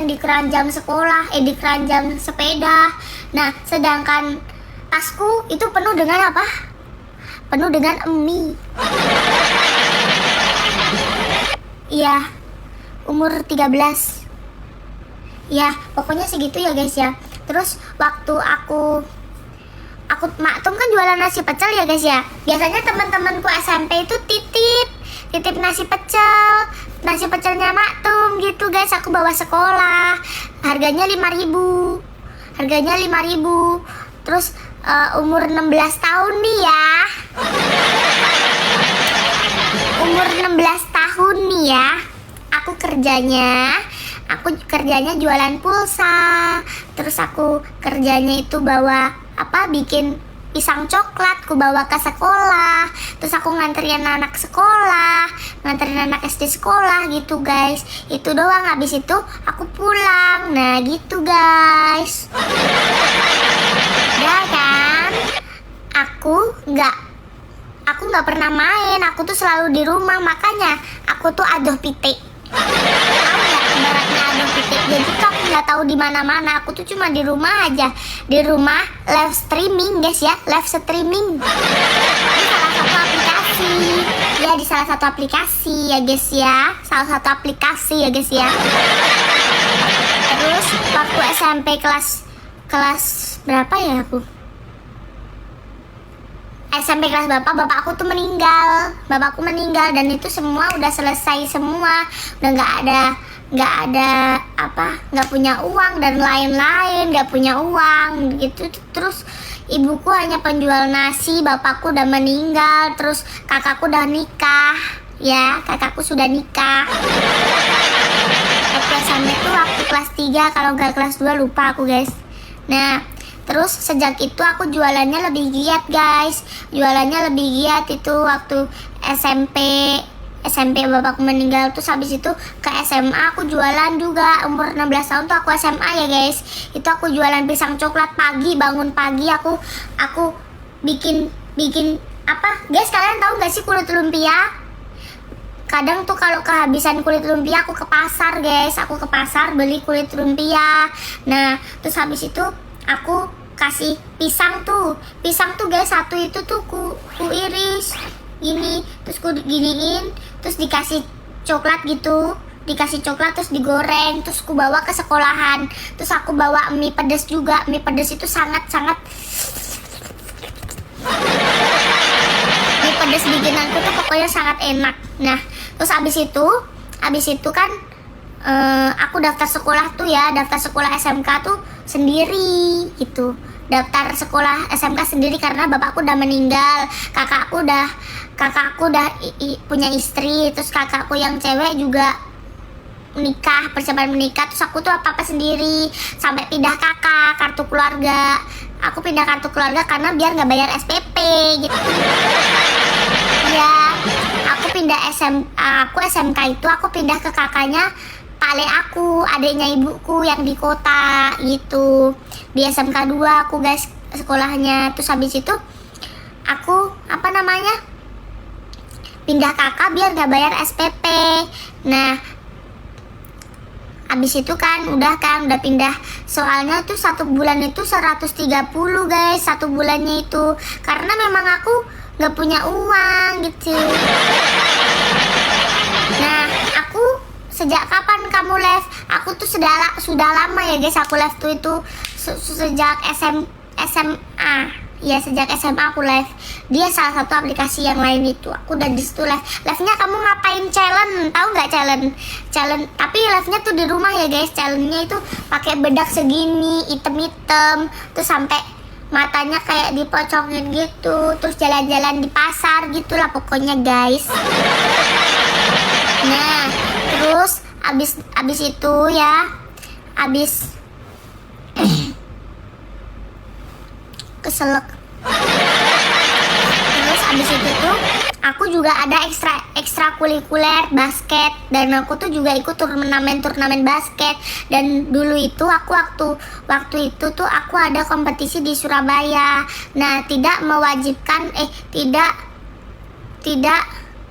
di keranjang sekolah, di keranjang sepeda. Nah, sedangkan tasku itu penuh dengan apa? Penuh dengan mie. Iya, umur 13. Ya, pokoknya segitu ya guys ya. Terus waktu aku Maktum kan jualan nasi pecel ya guys ya. Biasanya teman-temanku SMP itu titip nasi pecelnya Maktum gitu guys. Aku bawa sekolah. Harganya 5.000. Terus umur 16 tahun nih ya. Umur 16 tahun nih ya. Aku kerjanya jualan pulsa. Terus aku kerjanya itu bawa bikin pisang coklat, ku bawa ke sekolah. Terus aku nganterin anak sekolah, nganterin anak SD sekolah gitu guys. Itu doang, habis itu aku pulang. Nah gitu guys. Ya kan, aku nggak pernah main. Aku tuh selalu di rumah, makanya aku tuh aduh pitik. Tahu nggak ibaratnya aduh pitik? Jadi tuh aku nggak tahu di mana-mana. Aku tuh cuma di rumah aja, di rumah live streaming guys ya, live streaming di salah satu aplikasi ya, di salah satu aplikasi ya guys ya, salah satu aplikasi ya guys ya. Terus waktu SMP kelas berapa ya aku? SMP kelas bapak aku tuh meninggal. Bapakku meninggal dan itu semua udah selesai semua. Udah nggak punya uang dan lain-lain, nggak punya uang gitu. Terus ibuku hanya penjual nasi, bapakku udah meninggal, terus kakakku udah nikah. Ya, kakakku sudah nikah. Waktu SMP tuh waktu kelas 3, kalau nggak kelas 2 lupa aku guys. Nah, terus sejak itu aku jualannya lebih giat guys. Jualannya lebih giat itu waktu SMP bapakku meninggal. Terus habis itu ke SMA aku jualan juga. Umur 16 tahun tuh aku SMA ya guys. Itu aku jualan pisang coklat pagi, bangun pagi aku bikin apa? Guys, kalian tahu gak sih kulit lumpia? Kadang tuh kalau kehabisan kulit lumpia aku ke pasar guys. Aku ke pasar beli kulit lumpia. Nah, terus habis itu aku kasih pisang tuh guys, satu itu tuh ku iris gini, terus ku giniin, terus dikasih coklat gitu, terus digoreng, terus ku bawa ke sekolahan. Terus aku bawa mie pedas juga. Mie pedas itu sangat mie pedas bikinanku tuh pokoknya sangat enak. Nah, terus abis itu kan aku daftar sekolah tuh ya, daftar sekolah SMK tuh sendiri gitu. Daftar sekolah SMK sendiri karena bapakku udah meninggal, kakakku udah punya istri, terus kakakku yang cewek juga menikah, persiapan menikah. Terus aku tuh apa-apa sendiri sampai pindah kartu keluarga. Aku pindah kartu keluarga karena biar nggak bayar SPP gitu. Ya, aku SMK itu aku pindah ke kakaknya Pale aku, adiknya ibuku yang di kota gitu. Di SMK 2 aku guys sekolahnya. Terus habis itu aku pindah kakak biar gak bayar SPP. Nah, habis itu kan udah pindah. Soalnya tuh 1 bulan itu 130 guys, 1 bulannya itu. Karena memang aku gak punya uang gitu. Nah, aku sejak kapan kamu live? Aku tuh sudah lama ya guys aku live tuh itu sejak SMA. Ya, sejak SMA aku live. Dia salah satu aplikasi yang lain itu. Aku udah di situ live. Live-nya kamu ngapain challenge? Tahu nggak challenge? Tapi live-nya tuh di rumah ya guys. Challenge-nya itu pakai bedak segini, item-item, terus sampai matanya kayak dipocongin gitu. Terus jalan-jalan di pasar gitulah pokoknya guys. Nah, terus abis itu ya, keselak. Terus abis itu tuh aku juga ada ekstrakurikuler basket, dan aku tuh juga ikut turnamen basket. Dan dulu itu aku waktu itu tuh aku ada kompetisi di Surabaya. Nah, tidak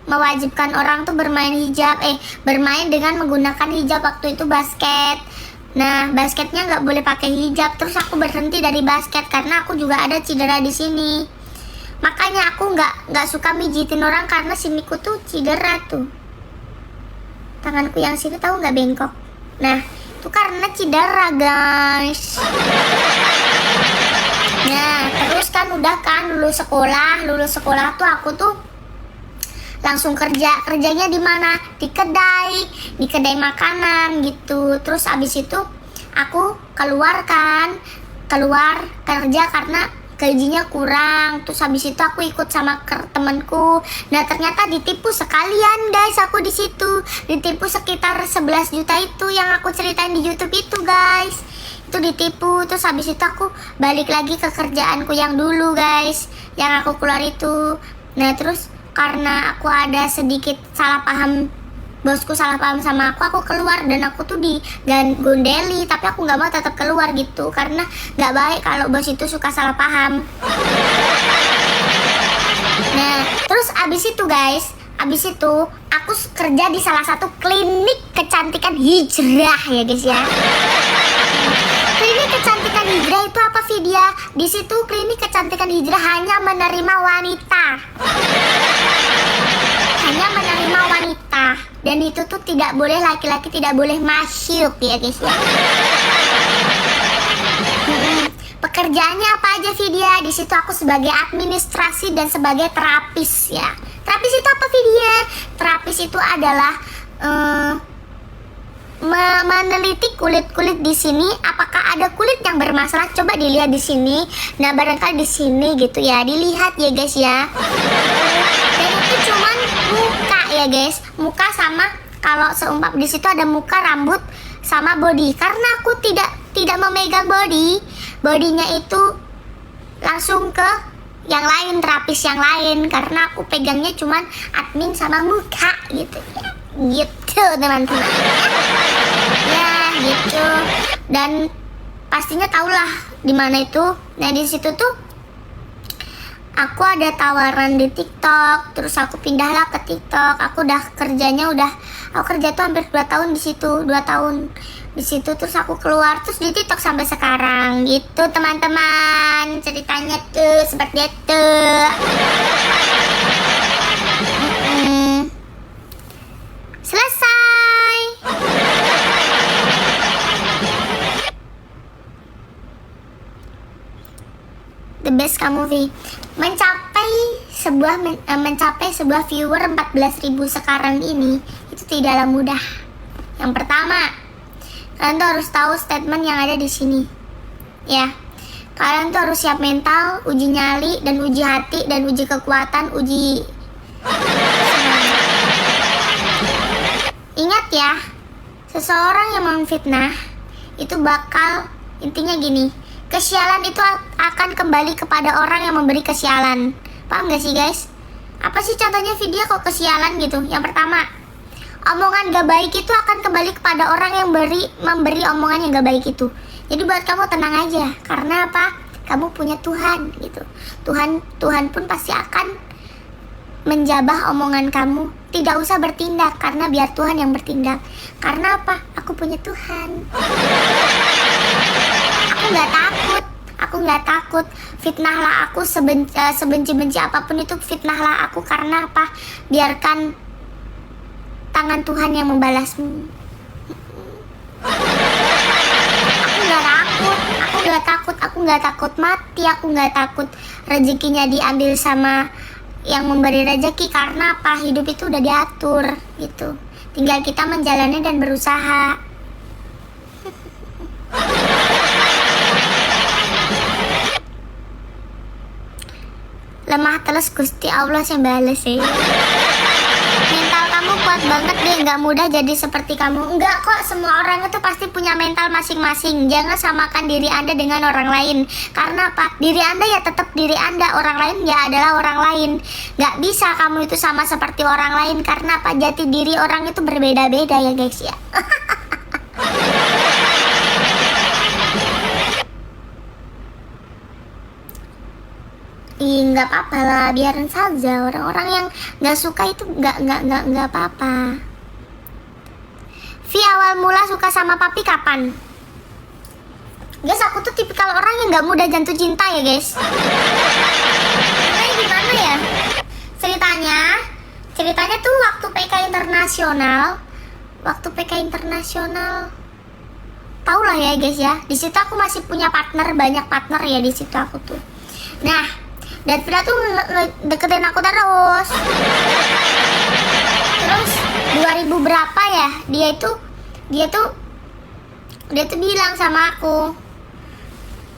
mewajibkan orang tuh bermain dengan menggunakan hijab waktu itu basket. Nah, basketnya nggak boleh pakai hijab. Terus aku berhenti dari basket karena aku juga ada cedera di sini. Makanya aku nggak suka mijitin orang karena siniku tuh cedera tuh. Tanganku yang sini tahu nggak bengkok. Nah, itu karena cedera guys. Nah, terus kan udah kan lulus sekolah tuh aku tuh langsung kerjanya di mana, di kedai makanan gitu. Terus abis itu aku keluar kerja karena gajinya kurang. Terus habis itu aku ikut sama temenku. Nah ternyata ditipu sekalian guys, aku di situ ditipu sekitar 11 juta itu yang aku ceritain di YouTube itu guys. Itu ditipu. Terus habis itu aku balik lagi ke kerjaanku yang dulu guys, yang aku keluar itu. Nah terus karena aku ada sedikit salah paham, bosku salah paham sama aku keluar dan aku tuh gondeli, tapi aku nggak mau tetap keluar gitu karena nggak baik kalau bos itu suka salah paham. Nah terus abis itu aku kerja di salah satu klinik kecantikan hijrah ya guys ya. Klinik kecantikan hijrah itu apa Vidya? Di situ klinik kecantikan hijrah hanya menerima wanita. Hanya menerima wanita. Dan itu tuh tidak boleh laki-laki, tidak boleh masuk ya guys ya. Pekerjaannya apa aja Vidya? Di situ aku sebagai administrasi dan sebagai terapis ya. Terapis itu apa Vidya? Terapis itu adalah meneliti kulit di sini, apakah ada kulit yang bermasalah, coba dilihat di sini. Nah barangkali di sini gitu ya, dilihat ya guys ya. Dan itu cuman muka ya guys, muka sama kalau seumpam di situ ada muka, rambut sama body. Karena aku tidak memegang bodinya itu langsung ke yang lain, terapis yang lain, karena aku pegangnya cuman admin sama muka gitu ya. Gitu teman-teman ya gitu. Dan pastinya tahulah di mana itu. Nah di situ tuh aku ada tawaran di TikTok, terus aku pindahlah ke TikTok. Aku kerja tuh hampir 2 tahun di situ, 2 tahun di situ. Terus aku keluar terus di TikTok sampai sekarang gitu teman-teman, ceritanya tuh seperti itu. Selesai. The best kamu Vi. Mencapai sebuah viewer 14.000 sekarang ini itu tidaklah mudah. Yang pertama, kalian tuh harus tahu statement yang ada di sini. Ya. Kalian tuh harus siap mental, uji nyali dan uji hati dan uji kekuatan, uji. Ingat ya, seseorang yang memfitnah itu bakal, intinya gini, kesialan itu akan kembali kepada orang yang memberi kesialan. Paham gak sih guys? Apa sih contohnya video kok kesialan gitu? Yang pertama, omongan gak baik itu akan kembali kepada orang yang memberi omongan yang gak baik itu. Jadi buat kamu tenang aja, karena apa? Kamu punya Tuhan gitu. Tuhan pun pasti akan menjabah omongan kamu. Tidak usah bertindak, karena biar Tuhan yang bertindak. Karena apa? Aku punya Tuhan. Aku nggak takut. Fitnahlah aku sebenci-benci apapun itu, fitnahlah aku. Karena apa? Biarkan tangan Tuhan yang membalasmu. Aku nggak takut mati. Aku nggak takut rezekinya diambil sama yang memberi rezeki. Karena apa? Hidup itu udah diatur gitu. Tinggal kita menjalani dan berusaha. Lemah terus Gusti Allah yang bales sih. Mental kamu kuat banget deh, nggak mudah jadi seperti kamu. Enggak kok, semua orang itu pasti punya mental masing-masing. Jangan samakan diri Anda dengan orang lain. Karena apa? Diri Anda ya tetap diri Anda, orang lain ya adalah orang lain. Nggak bisa kamu itu sama seperti orang lain. Karena apa? Jati diri orang itu berbeda-beda ya guys ya. Ih, nggak apa-apa lah, biarin saja. Orang-orang yang nggak suka itu nggak apa-apa. Vi, awal mula suka sama papi kapan? Guys, aku tuh tipikal orang yang nggak mudah jatuh cinta ya guys. Ceritanya gimana ya? Ceritanya tuh waktu PK internasional, tau lah ya guys ya. Di situ aku masih punya partner, banyak partner ya di situ aku tuh. Nah, dan Vira tuh deketin aku terus. Terus 2000 berapa ya? Dia tuh bilang sama aku,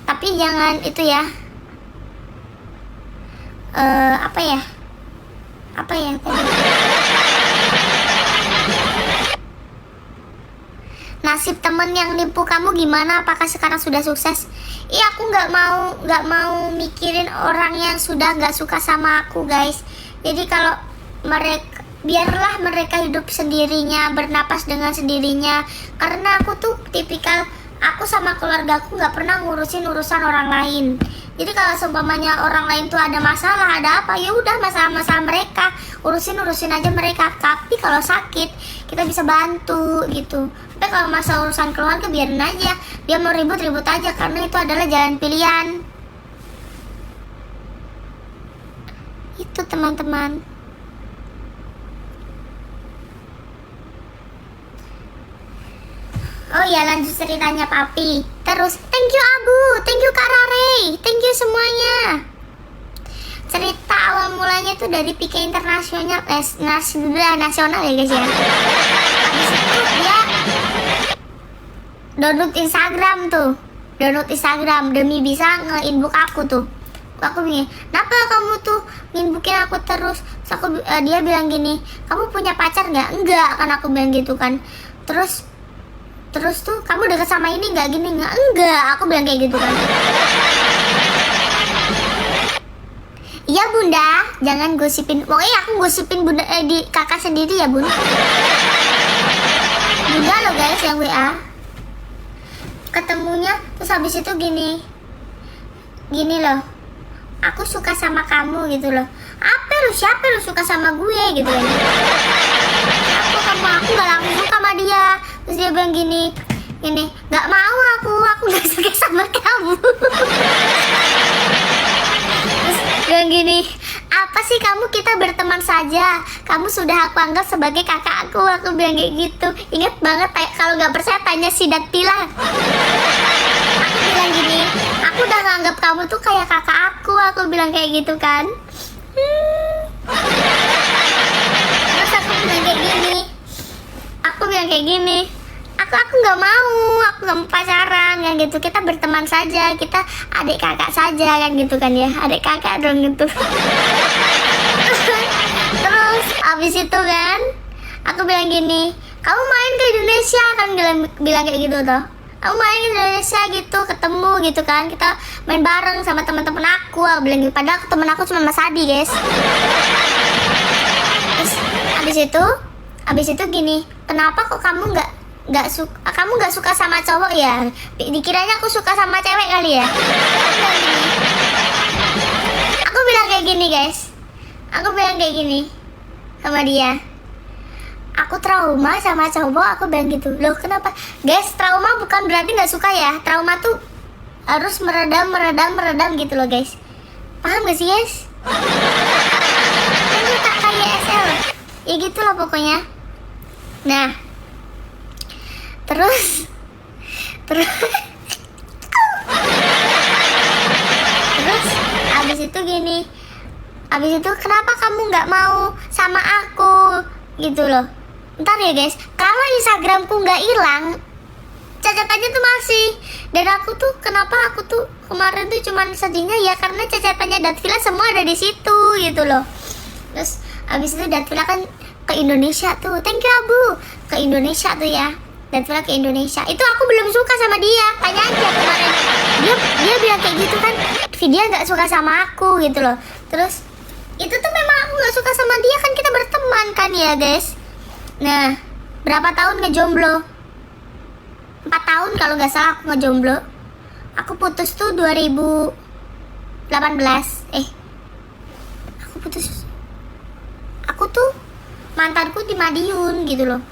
tapi jangan itu ya. Apa ya tadi? Nasib temen yang nipu kamu gimana? Apakah sekarang sudah sukses? Iya, aku nggak mau mikirin orang yang sudah nggak suka sama aku guys. Jadi kalau biarlah mereka hidup sendirinya, bernapas dengan sendirinya. Karena aku tuh tipikal, aku sama keluarga aku nggak pernah ngurusin urusan orang lain. Jadi kalau seumpamanya orang lain tuh ada masalah, ada apa, ya udah masalah mereka, urusin aja mereka. Tapi kalau sakit kita bisa bantu gitu. Tapi kalau masalah urusan keluarga biarin aja, dia mau ribut aja, karena itu adalah jalan pilihan. Itu teman-teman. Oh ya, lanjut ceritanya Papi. Terus thank you Abu, thank you Kak Rare, thank you semuanya. Cerita awal mulanya tuh dari PK internasional, nasional ya guys ya. Habis itu dia download Instagram demi bisa nge-inbox aku tuh. Aku bilang, kenapa kamu tuh nginbukin aku terus? Terus dia bilang gini, kamu punya pacar nggak? Enggak, kan aku bilang gitu kan. Terus tuh kamu deket sama ini nggak gini nggak? Enggak, aku bilang kayak gitu kan. Iya bunda, jangan gosipin. Pokoknya aku gosipin bunda di kakak sendiri ya bun. Bunda lo guys yang WA. Ketemunya terus habis itu gini loh. Aku suka sama kamu gitu loh. Siapa lu suka sama gue gitu kan. Aku gak langsung suka sama dia. Terus dia bilang gini, gak mau aku gak suka sama kamu. Terus bilang gini, apa sih kamu, kita berteman saja, kamu sudah aku anggap sebagai kakak aku bilang kayak gitu. Ingat banget, kalau gak percaya tanya si Daktila. Aku bilang gini, aku udah nganggap kamu tuh kayak kakak aku bilang kayak gitu kan. Terus aku bilang kayak gini, aku nggak mau, aku nggak mau pacaran kan gitu, kita berteman saja, kita adik kakak saja kan gitu kan ya, adik kakak dong gitu. Terus abis itu kan aku bilang gini, kamu main ke Indonesia kan, bilang kayak gitu toh, aku main ke Indonesia gitu, ketemu gitu kan, kita main bareng sama teman-teman aku bilang gitu. Padahal temen aku cuma Mas Adi guys. Terus abis itu gini, kenapa kok kamu nggak suka sama cowok ya? Dikiranya aku suka sama cewek kali ya. Aku bilang kayak gini guys, aku bilang kayak gini sama dia, aku trauma sama cowok, aku bilang gitu. Loh kenapa guys? Trauma bukan berarti nggak suka ya, trauma tuh harus meredam gitu loh guys, paham gak sih guys? Ini tak kayak SL ya gitulah pokoknya. Nah terus abis itu gini, abis itu kenapa kamu nggak mau sama aku gitu loh. Ntar ya guys, kalau Instagramku nggak hilang, cacatannya tuh masih. Dan aku tuh kenapa aku tuh kemarin tuh cuman sedihnya ya karena cacatannya Datvila semua ada di situ gitu loh. Terus abis itu Datvila kan ke Indonesia tuh, thank you Abu, ke Indonesia tuh ya, Datvila ke Indonesia. Itu aku belum suka sama dia, tanya aja kemarin. Dia bilang kayak gitu kan, dia nggak suka sama aku gitu loh. Terus itu tuh memang aku nggak suka sama dia kan, kita berteman kan ya guys. Nah berapa tahun ngejomblo, 4 tahun kalau nggak salah aku ngejomblo. Aku putus tuh 2018. Aku tuh mantanku di Madiun gitu loh.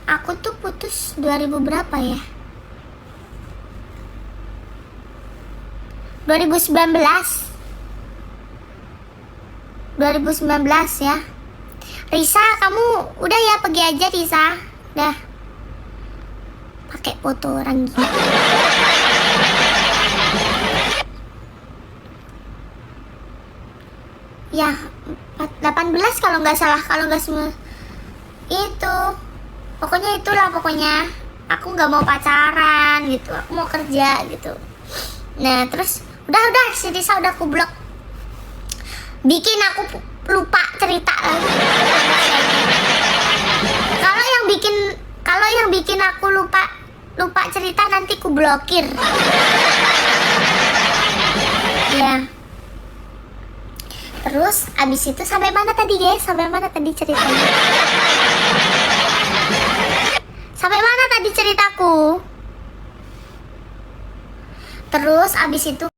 Aku tuh putus 2000 berapa ya? 2019 ya. Risa, kamu udah ya, pergi aja Risa. Udah. Pakai foto orang gila. Ya, 18 kalau nggak salah, kalau nggak semua. Itu. Pokoknya itulah pokoknya. Aku nggak mau pacaran gitu. Aku mau kerja gitu. Nah, terus udah si Risa udah aku blok. Bikin aku lupa cerita lagi. Kalau yang bikin aku lupa cerita nanti ku blokir. Ya. Terus abis itu sampai mana tadi guys? Sampai mana tadi ceritanya? Sampai mana tadi ceritaku? Terus abis itu